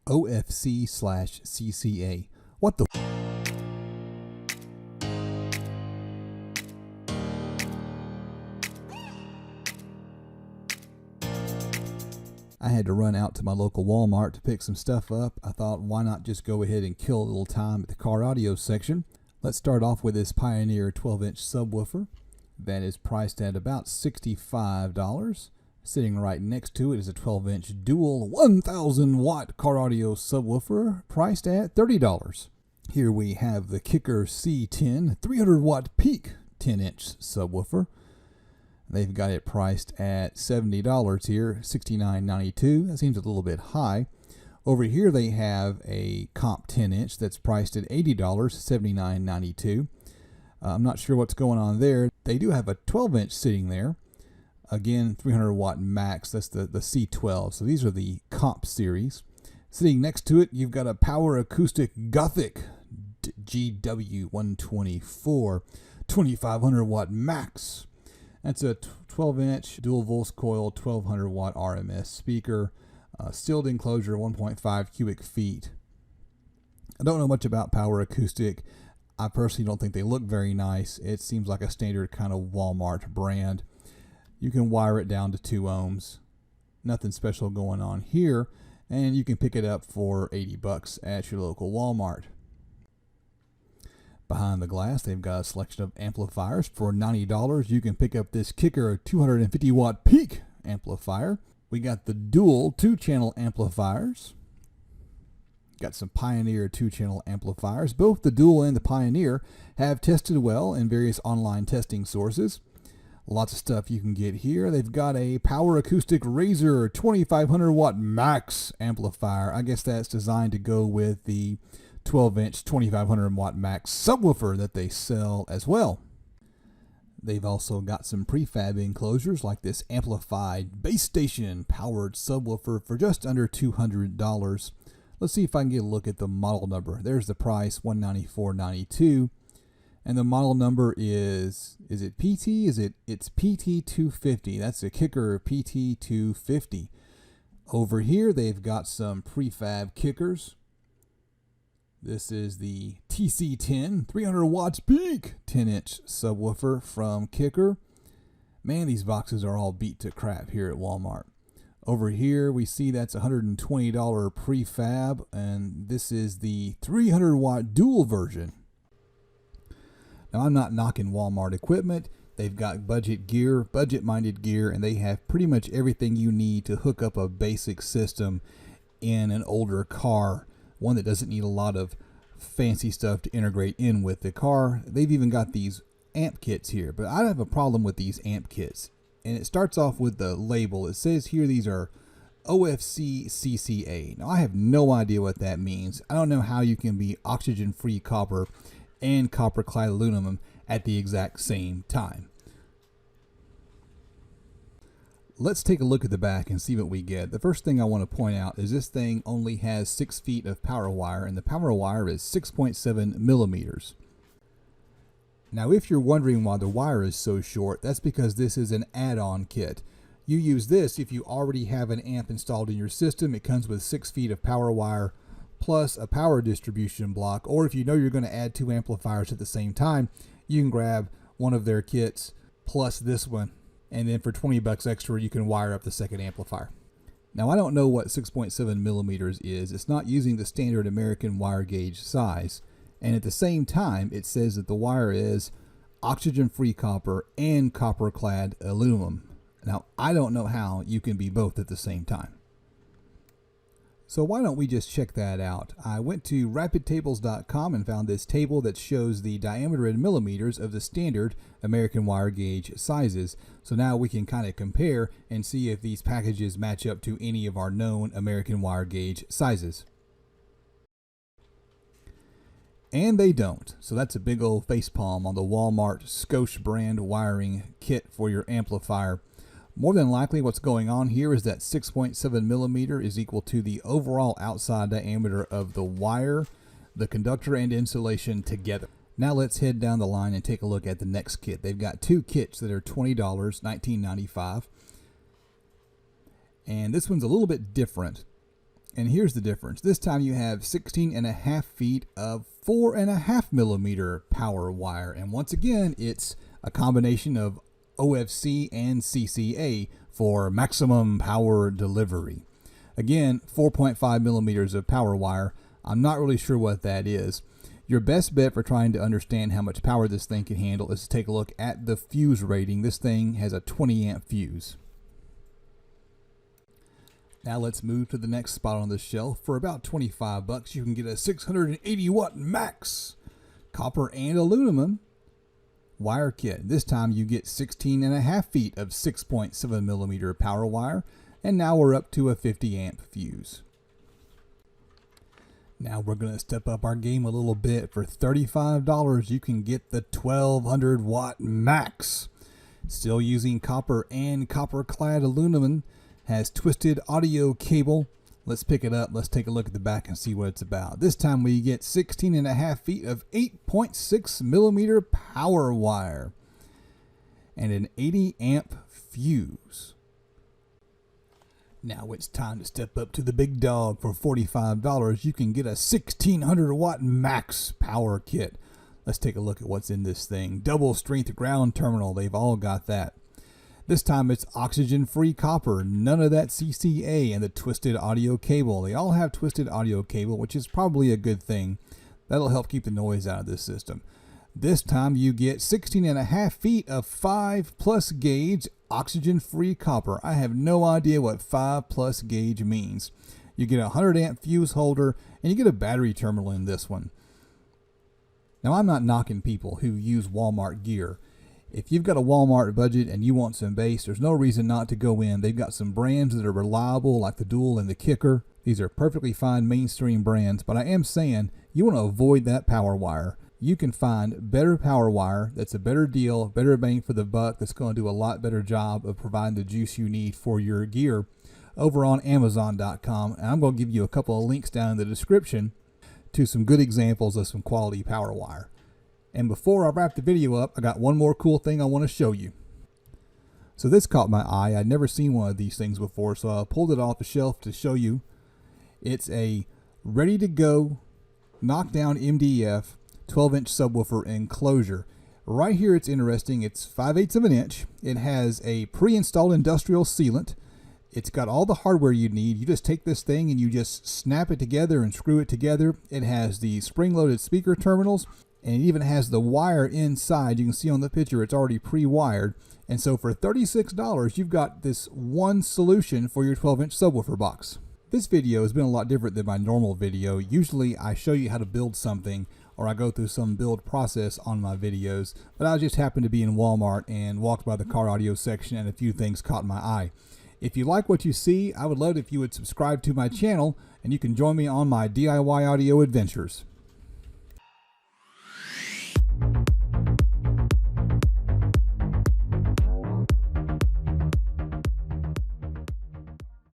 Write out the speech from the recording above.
OFC/CCA. What the? I had to run out to my local Walmart to pick some stuff up. I thought, why not just go ahead and kill a little time at the car audio section. Let's start off with this Pioneer 12-inch subwoofer that is priced at about $65. Sitting right next to it is a 12-inch dual 1,000-watt car audio subwoofer priced at $30. Here we have the Kicker C10 300-watt peak 10-inch subwoofer. They've got it priced at $70 here, $69.92. That seems a little bit high. Over here they have a comp 10-inch that's priced at $80, $79.92. I'm not sure what's going on there. They do have a 12-inch sitting there. Again, 300-watt max. That's the C12. So these are the comp series. Sitting next to it, you've got a Power Acoustic Gothic GW124 2,500-watt max. That's a 12-inch dual Volts coil 1,200-watt RMS speaker. Sealed enclosure, 1.5 cubic feet. I don't know much about Power Acoustic. I personally don't think they look very nice. It seems like a standard kind of Walmart brand. You can wire it down to 2 ohms. Nothing special going on here. And you can pick it up for $80 at your local Walmart. Behind the glass, they've got a selection of amplifiers. For $90, you can pick up this Kicker 250-watt peak amplifier. We got the dual 2-channel amplifiers. Got some Pioneer 2-channel amplifiers. Both the dual and the Pioneer have tested well in various online testing sources. Lots of stuff you can get here. They've got a Power Acoustic Razor 2,500-watt max amplifier. I guess that's designed to go with the 12-inch 2,500-watt max subwoofer that they sell as well. They've also got some prefab enclosures like this amplified base station powered subwoofer for just under $200. Let's see if I can get a look at the model number. There's the price, $194.92. And the model number is it PT? It's PT250. That's a Kicker PT250. Over here, they've got some prefab kickers. This is the TC10 300 watts peak 10-inch subwoofer from Kicker. Man, these boxes are all beat to crap here at Walmart. Over here, we see that's $120 prefab, and this is the 300-watt dual version. Now, I'm not knocking Walmart equipment. They've got budget gear, budget-minded gear, and they have pretty much everything you need to hook up a basic system in an older car, one that doesn't need a lot of fancy stuff to integrate in with the car. They've even got these amp kits here, but I have a problem with these amp kits. And it starts off with the label. It says here these are OFC CCA. Now, I have no idea what that means. I don't know how you can be oxygen-free copper and copper-clad aluminum at the exact same time. Let's take a look at the back and see what we get. The first thing I want to point out is this thing only has 6 feet of power wire, and the power wire is 6.7 millimeters. Now, if you're wondering why the wire is so short, that's because this is an add-on kit. You use this if you already have an amp installed in your system. It comes with 6 feet of power wire plus a power distribution block, or if you know you're going to add 2 amplifiers at the same time, you can grab one of their kits plus this one, and then for $20 extra, you can wire up the second amplifier. Now, I don't know what 6.7 millimeters is. It's not using the standard American wire gauge size. And at the same time, it says that the wire is oxygen-free copper and copper-clad aluminum. Now, I don't know how you can be both at the same time. So why don't we just check that out? I went to rapidtables.com and found this table that shows the diameter in millimeters of the standard American wire gauge sizes. So now we can kind of compare and see if these packages match up to any of our known American wire gauge sizes. And they don't. So that's a big old facepalm on the Walmart Scosche brand wiring kit for your amplifier. More than likely what's going on here is that 6.7 millimeter is equal to the overall outside diameter of the wire, the conductor, and insulation together. Now let's head down the line and take a look at the next kit. They've got 2 kits that are $20, $19.95. And this one's a little bit different. And here's the difference. This time you have 16.5 feet of 4.5 millimeter power wire. And once again, it's a combination of OFC and CCA for maximum power delivery. Again, 4.5 millimeters of power wire. I'm not really sure what that is. Your best bet for trying to understand how much power this thing can handle is to take a look at the fuse rating. This thing has a 20 amp fuse. Now let's move to the next spot on the shelf. For about 25 bucks, you can get a 680 watt max copper and aluminum wire kit. This time you get 16.5 feet of 6.7 millimeter power wire, and now we're up to a 50 amp fuse. Now we're going to step up our game a little bit. For $35, you can get the 1200 watt max. Still using copper and copper clad aluminum. Has twisted audio cable. Let's pick it up. Let's take a look at the back and see what it's about. This time we get 16.5 feet of 8.6 millimeter power wire and an 80 amp fuse. Now it's time to step up to the big dog. For $45, you can get a 1600 watt max power kit. Let's take a look at what's in this thing. Double strength ground terminal. They've all got that. This time it's oxygen-free copper, none of that CCA, and the twisted audio cable. They all have twisted audio cable, which is probably a good thing. That'll help keep the noise out of this system. This time you get 16.5 feet of 5+ gauge oxygen-free copper. I have no idea what 5+ gauge means. You get a 100 amp fuse holder, and you get a battery terminal in this one. Now I'm not knocking people who use Walmart gear. If you've got a Walmart budget and you want some bass, there's no reason not to go in. They've got some brands that are reliable, like the Dual and the Kicker. These are perfectly fine mainstream brands, but I am saying you want to avoid that power wire. You can find better power wire that's a better deal, better bang for the buck, that's going to do a lot better job of providing the juice you need for your gear over on Amazon.com. And I'm going to give you a couple of links down in the description to some good examples of some quality power wire. And before I wrap the video up, I got one more cool thing I want to show you. So this caught my eye. I'd never seen one of these things before, so I pulled it off the shelf to show you. It's a ready-to-go knockdown MDF 12-inch subwoofer enclosure. Right here it's interesting. It's 5/8 of an inch. It has a pre-installed industrial sealant. It's got all the hardware you need. You just take this thing and you just snap it together and screw it together. It has the spring-loaded speaker terminals, and it even has the wire inside. You can see on the picture it's already pre-wired. And so for $36, you've got this one solution for your 12-inch subwoofer box. This video has been a lot different than my normal video. Usually I show you how to build something, or I go through some build process on my videos, but I just happened to be in Walmart and walked by the car audio section, and a few things caught my eye. If you like what you see, I would love it if you would subscribe to my channel, and you can join me on my DIY audio adventures.